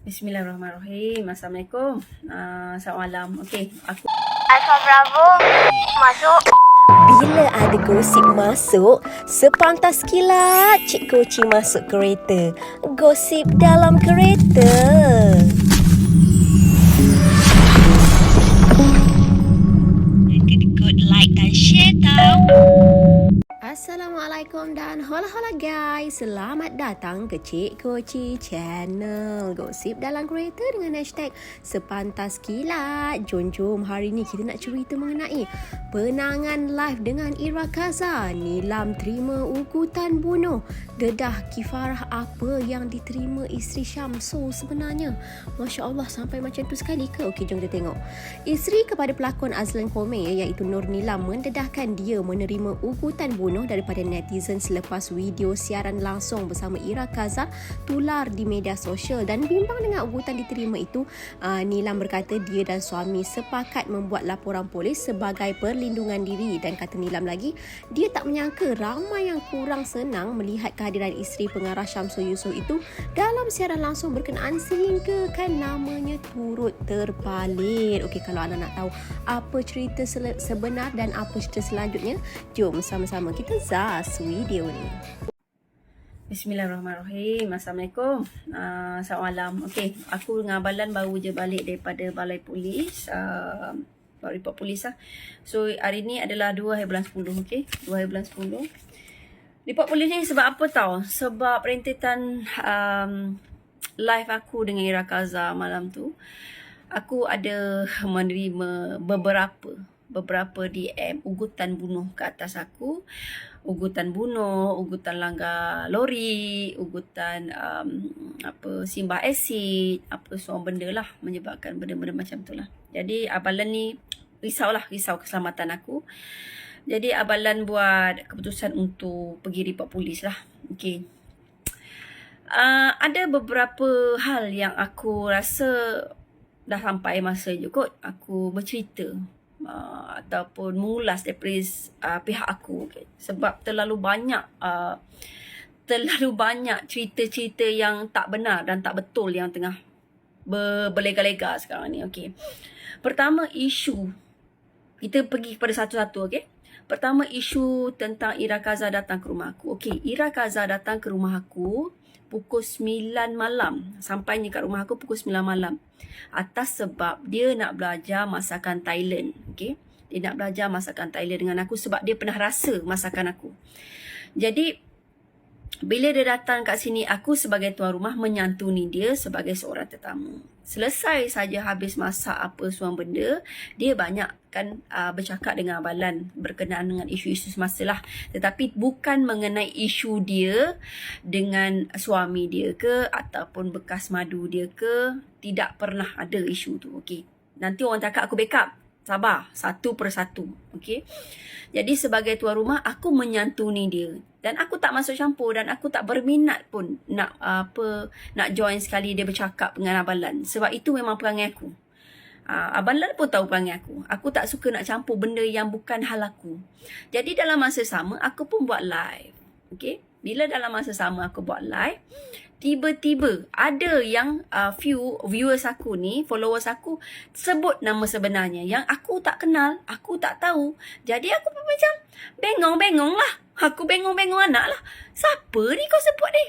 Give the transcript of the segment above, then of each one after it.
Bismillahirrahmanirrahim. Assalamualaikum. Selamat malam. Okey, aku Alfa Bravo masuk. Bila ada gosip masuk, sepantas kilat Cik Koci masuk kereta. Gosip dalam kereta. Kedekut like dan share tau. Assalamualaikum dan hola-hola guys. Selamat datang ke Cik Koci Channel. Gosip dalam kereta dengan hashtag Sepantas Kilat. Jom hari ni kita nak cerita mengenai penangan live dengan Ira Kaza. Nilam terima ugutan bunuh. Dedah kifarah apa yang diterima isteri Syamsul sebenarnya. Masya Allah, sampai macam tu sekali ke? Okey, jom kita tengok. Isteri kepada pelakon Azlan Komeh iaitu Nur Nilam mendedahkan dia menerima ugutan bunuh daripada netizen selepas video siaran langsung bersama Ira Kaza tular di media sosial. Dan bimbang dengan ugutan diterima itu, Nilam berkata dia dan suami sepakat membuat laporan polis sebagai perlindungan diri. Dan kata Nilam lagi, dia tak menyangka ramai yang kurang senang melihat kehadiran isteri pengarah Syamsul Yusof itu dalam siaran langsung berkenaan sehingga kan namanya turut terpalit. Okey, kalau anda nak tahu apa cerita sebenar dan apa cerita selanjutnya, jom sama-sama kita zas video ni. Bismillahirrahmanirrahim. Assalamualaikum. Selamat malam. Okey, aku dengan Abalan baru je balik daripada balai polis. Baru report polis lah. So, hari ni adalah 2 hari bulan 10. Okey, 2 hari bulan 10. Report polis ni sebab apa tau? Sebab rentetan live aku dengan Ira Kaza malam tu, aku ada menerima beberapa DM ugutan bunuh ke atas aku. Ugutan bunuh, ugutan langgar lori, ugutan simbah asid, apa semua benda lah, menyebabkan benda-benda macam tu lah. Jadi Abalan ni risau keselamatan aku. Jadi Abalan buat keputusan untuk pergi report polis lah. Okay. Ada beberapa hal yang aku rasa dah sampai masa je kot aku bercerita ataupun mengulas daripada pihak aku. Okay. Sebab terlalu banyak cerita-cerita yang tak benar dan tak betul yang tengah berlega-lega sekarang ni. Okay. Pertama, isu. Kita pergi kepada satu-satu. Okay. Pertama, isu tentang Ira Kaza datang ke rumah aku. Okay, Ira Kaza datang ke rumah aku pukul 9 malam. Sampainya kat rumah aku pukul 9 malam. Atas sebab dia nak belajar masakan Thailand. Okay? Dia nak belajar masakan Thailand dengan aku sebab dia pernah rasa masakan aku. Jadi, bila dia datang kat sini, aku sebagai tuan rumah menyantuni dia sebagai seorang tetamu. Selesai saja habis masak apa semua benda, dia banyak kan bercakap dengan Abalan berkenaan dengan isu-isu semasa lah. Tetapi bukan mengenai isu dia dengan suami dia ke ataupun bekas madu dia ke. Tidak pernah ada isu tu. Okay. Nanti orang cakap aku backup. Sabar, satu persatu. Okay. Jadi sebagai tuan rumah, aku menyantuni dia. Dan aku tak masuk campur dan aku tak berminat pun nak join sekali dia bercakap dengan Abalan. Sebab itu memang perangai aku. Abalan pun tahu perangai aku. Aku tak suka nak campur benda yang bukan hal aku. Jadi dalam masa sama, aku pun buat live. Okay. Bila dalam masa sama aku buat live, tiba-tiba ada yang few viewers aku ni, followers aku sebut nama sebenarnya yang aku tak kenal, aku tak tahu. Jadi aku pun macam bengong-bengong lah. Aku bengong-bengong anak lah. Siapa ni kau sebut ni?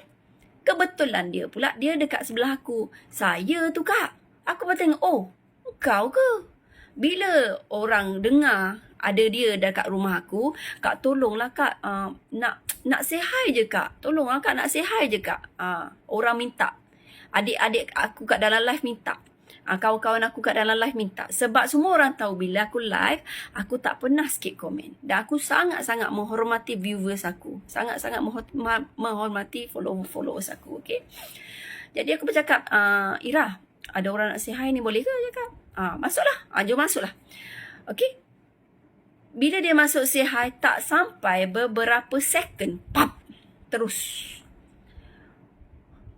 Kebetulan dia pula, dia dekat sebelah aku. Saya tu kak. Aku pun tengok, oh kau ke? Bila orang dengar ada dia dekat rumah aku, kak tolonglah kak, nak say hi je kak. Tolonglah kak, nak say hi je kak. Orang minta. Adik-adik aku kat dalam live minta. Kawan-kawan aku kat dalam live minta. Sebab semua orang tahu bila aku live, aku tak pernah skip komen. Dan aku sangat-sangat menghormati viewers aku. Sangat-sangat menghormati followers aku. Okay? Jadi aku bercakap, Ira, ada orang nak say hi ni, boleh ke? Cakap. Masuklah. Jom masuklah. Okay? Bila dia masuk say hi, tak sampai beberapa second, pap, terus.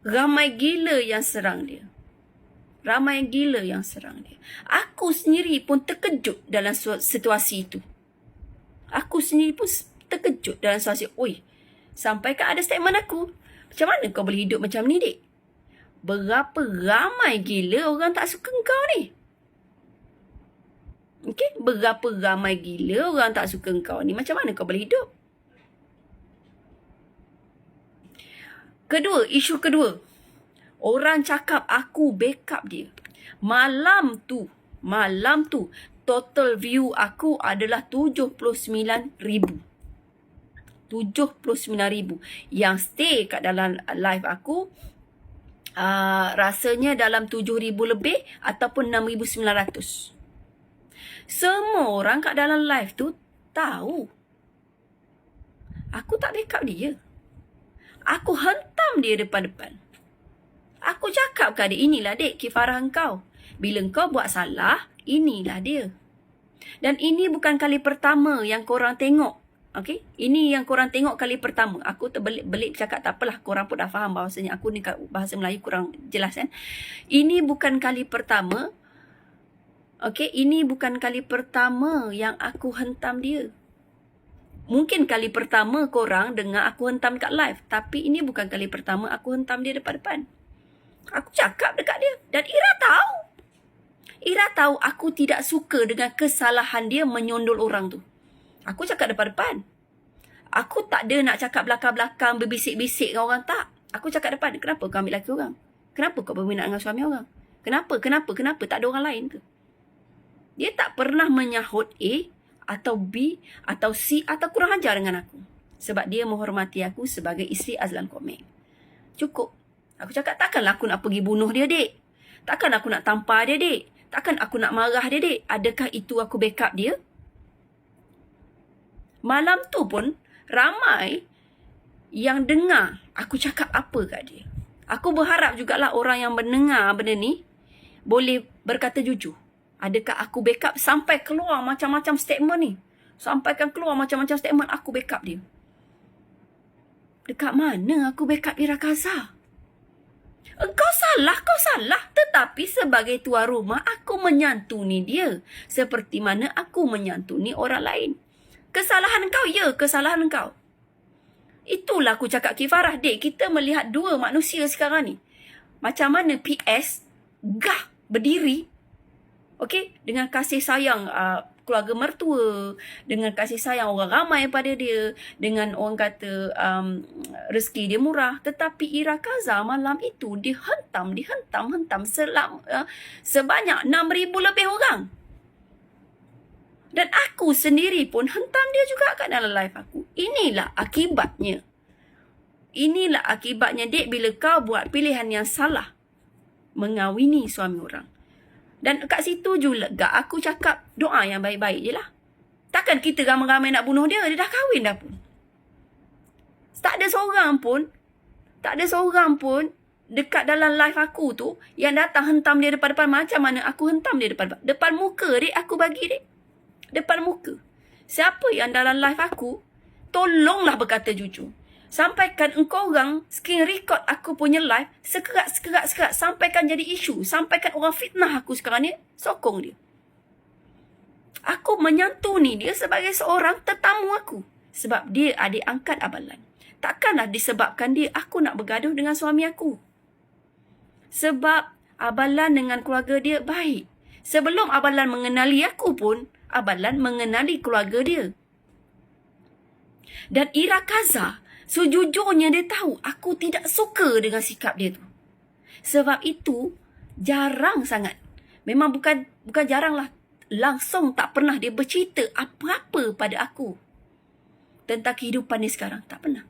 Ramai gila yang serang dia. Aku sendiri pun terkejut dalam situasi itu. Oi, sampai kan ada statement aku. Macam mana kau boleh hidup macam ni, dik? Berapa ramai gila orang tak suka kau ni. Okay? Berapa ramai gila orang tak suka kau ni. Macam mana kau boleh hidup? Kedua, isu kedua. Orang cakap aku backup dia. Malam tu, total view aku adalah 79,000. 79,000. Yang stay kat dalam live aku, rasanya dalam 7,000 lebih ataupun 6,900. Semua orang kat dalam live tu tahu aku tak backup dia. Aku hentam dia depan-depan. Aku cakap kat dia, inilah dek kifarah engkau. Bila engkau buat salah, inilah dia. Dan ini bukan kali pertama yang korang tengok. Okay? Ini yang korang tengok kali pertama. Aku terbelit-belit cakap tak apalah. Korang pun dah faham bahawasanya aku ni bahasa Melayu kurang jelas kan. Ini bukan kali pertama. Okay? Ini bukan kali pertama yang aku hentam dia. Mungkin kali pertama korang dengar aku hentam kat live. Tapi ini bukan kali pertama aku hentam dia depan-depan. Aku cakap dekat dia. Dan Ira tahu. Ira tahu aku tidak suka dengan kesalahan dia menyondol orang tu. Aku cakap depan-depan. Aku tak ada nak cakap belakang-belakang, berbisik-bisik dengan orang, tak. Aku cakap depan. Kenapa kau ambil laki orang? Kenapa kau berminat dengan suami orang? Kenapa? Tak ada orang lain ke? Dia tak pernah menyahut A atau B atau C atau kurang ajar dengan aku. Sebab dia menghormati aku sebagai isteri Azlan Komeng. Cukup. Aku cakap takkanlah aku nak pergi bunuh dia, dek. Takkan aku nak tampar dia, dek. Takkan aku nak marah dia, dek. Adakah itu aku backup dia? Malam tu pun ramai yang dengar aku cakap apa kat dia. Aku berharap jugalah orang yang mendengar benda ni boleh berkata jujur. Adakah aku backup sampai keluar macam-macam statement ni? Sampaikan keluar macam-macam statement aku backup dia. Dekat mana aku backup Ira Kaza? Kau salah. Tetapi sebagai tuan rumah, aku menyantuni dia. Seperti mana aku menyantuni orang lain. Kesalahan kau, ya, kesalahan kau. Itulah aku cakap kifarah, dek. Kita melihat dua manusia sekarang ni. Macam mana PS gah berdiri, okey, dengan kasih sayang keluarga mertua, dengan kasih sayang orang ramai pada dia, dengan orang kata rezeki dia murah. Tetapi Ira Kaza malam itu dihentam sebanyak 6,000 lebih orang. Dan aku sendiri pun hentam dia juga kat dalam live aku. Inilah akibatnya. Dek, bila kau buat pilihan yang salah mengawini suami orang. Dan kat situ juga aku cakap doa yang baik-baik je lah. Takkan kita ramai-ramai nak bunuh dia. Dia dah kahwin dah pun. Tak ada seorang pun dekat dalam live aku tu yang datang hentam dia depan-depan. Macam mana aku hentam dia depan-depan? Depan muka, dek, aku bagi, dek. Depan muka. Siapa yang dalam live aku, tolonglah berkata jujur. Sampaikan engkau orang screen record aku punya live sekerat. Sampaikan jadi isu. Sampaikan orang fitnah aku sekarang ni. Sokong dia. Aku menyantuni dia sebagai seorang tetamu aku. Sebab dia adik angkat Abalan. Takkanlah disebabkan dia aku nak bergaduh dengan suami aku. Sebab Abalan dengan keluarga dia baik. Sebelum Abalan mengenali aku pun, Abalan mengenali keluarga dia. Dan Ira Kaza, sejujurnya dia tahu aku tidak suka dengan sikap dia tu. Sebab itu jarang sangat. Memang bukan jarang lah. Langsung tak pernah dia bercerita apa-apa pada aku tentang kehidupan dia sekarang. Tak pernah.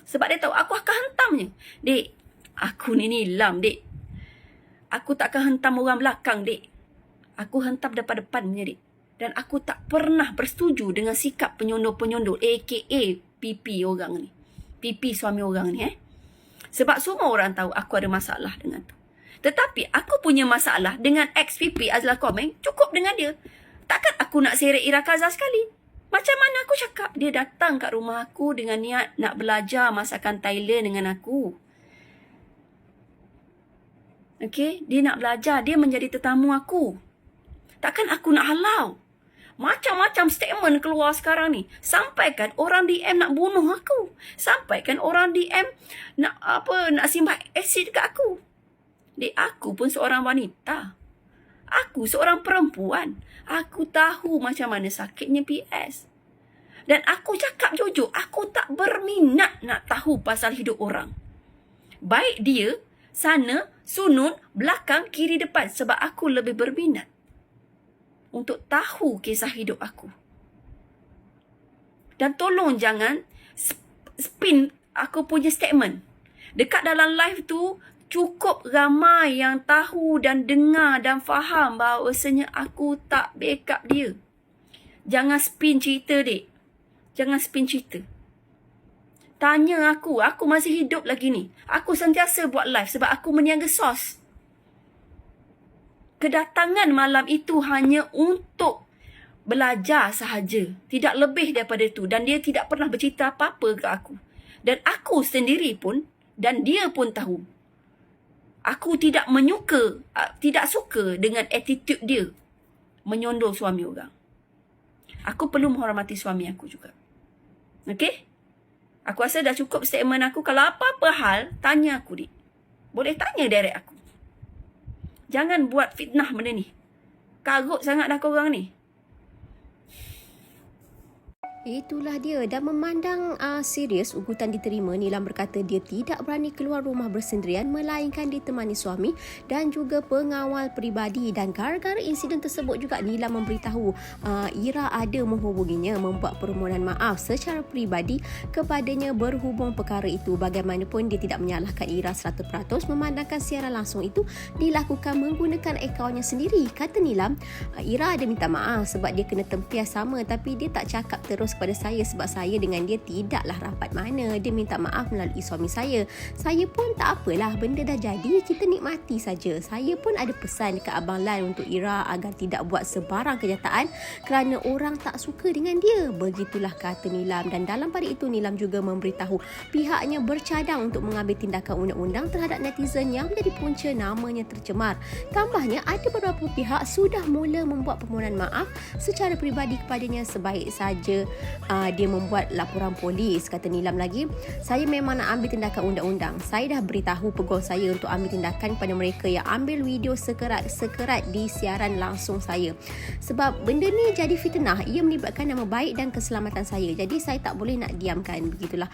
Sebab dia tahu aku akan hentamnya. Dek, aku ni lam, dek. Aku takkan hentam orang belakang, dek. Aku hentam depan-depan punya, dek. Dan aku tak pernah bersetuju dengan sikap penyondol-penyondol, aka pipi orang ni. Pipi suami orang ni, Sebab semua orang tahu aku ada masalah dengan tu. Tetapi aku punya masalah dengan ex-pipi Azlan Komeng cukup dengan dia. Takkan aku nak seret Ira Kaza sekali. Macam mana aku cakap? Dia datang kat rumah aku dengan niat nak belajar masakan Thailand dengan aku. Okay? Dia nak belajar. Dia menjadi tetamu aku. Takkan aku nak halau? Macam-macam statement keluar sekarang ni. Sampai kan orang DM nak bunuh aku. Sampai kan orang DM nak simbah asid dekat aku. Aku pun seorang wanita. Aku seorang perempuan. Aku tahu macam mana sakitnya PS. Dan aku cakap jujur, aku tak berminat nak tahu pasal hidup orang. Baik dia, sana, sunun, belakang, kiri, depan. Sebab aku lebih berminat untuk tahu kisah hidup aku. Dan tolong jangan spin aku punya statement. Dekat dalam live tu, cukup ramai yang tahu dan dengar dan faham bahawasanya aku tak backup dia. Jangan spin cerita, dek. Jangan spin cerita. Tanya aku masih hidup lagi ni. Aku sentiasa buat live sebab aku meniaga sos. Kedatangan malam itu hanya untuk belajar sahaja. Tidak lebih daripada itu. Dan dia tidak pernah bercerita apa-apa ke aku. Dan aku sendiri pun, dan dia pun tahu. Aku tidak suka dengan attitude dia menyondol suami orang. Aku perlu menghormati suami aku juga. Okey? Aku rasa dah cukup statement aku. Kalau apa-apa hal, tanya aku, dik. Boleh tanya direct aku. Jangan buat fitnah benda ni. Karut sangat dah korang ni. Itulah dia. Dan memandang serius ugutan diterima, Nilam berkata dia tidak berani keluar rumah bersendirian melainkan ditemani suami dan juga pengawal peribadi. Dan gara-gara insiden tersebut juga Nilam memberitahu Ira ada menghubunginya membuat permohonan maaf secara peribadi kepadanya berhubung perkara itu. Bagaimanapun dia tidak menyalahkan Ira 100% memandangkan siaran langsung itu dilakukan menggunakan akaunnya sendiri. Kata Nilam, Ira ada minta maaf sebab dia kena tempias sama, tapi dia tak cakap terus kepada saya sebab saya dengan dia tidaklah rapat mana. Dia minta maaf melalui suami saya. Saya pun tak apalah, benda dah jadi, kita nikmati saja. Saya pun ada pesan dekat Abang Lan untuk Ira agar tidak buat sebarang kenyataan kerana orang tak suka dengan dia. Begitulah kata Nilam. Dan dalam pada itu Nilam juga memberitahu pihaknya bercadang untuk mengambil tindakan undang-undang terhadap netizen yang menjadi punca namanya tercemar. Tambahnya ada beberapa pihak sudah mula membuat permohonan maaf secara peribadi kepadanya. Sebaik saja dia membuat laporan polis. Kata Nilam lagi, saya memang nak ambil tindakan undang-undang. Saya dah beritahu peguam saya untuk ambil tindakan kepada mereka yang ambil video sekerat di siaran langsung saya. Sebab benda ni jadi fitnah, ia melibatkan nama baik dan keselamatan saya. Jadi saya tak boleh nak diamkan. Begitulah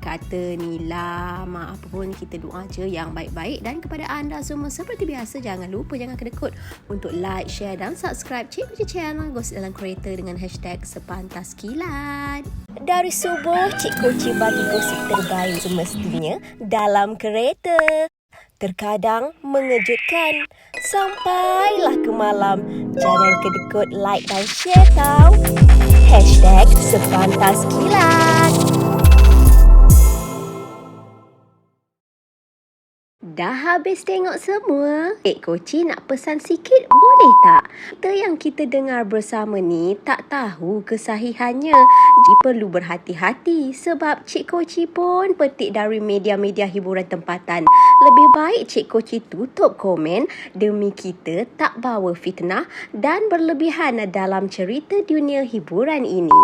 kata Nilam. Apapun kita doa je yang baik-baik. Dan kepada anda semua seperti biasa, jangan lupa, jangan kedekut untuk like, share dan subscribe Cik Koci Channel Gosip Dalam Kereta dengan hashtag Sepantas Kilat. Dari subuh, Cik Koci bagi gosip terbaik semestinya dalam kereta. Terkadang mengejutkan. Sampailah ke malam. Jangan kedekut like dan share tau. Hashtag Sepantas Kilat. Dah habis tengok semua? Cik Koci nak pesan sikit, boleh tak? Cerita yang kita dengar bersama ni tak tahu kesahihannya. Jadi perlu berhati-hati sebab Cik Koci pun petik dari media-media hiburan tempatan. Lebih baik Cik Koci tutup komen demi kita tak bawa fitnah dan berlebihan dalam cerita dunia hiburan ini.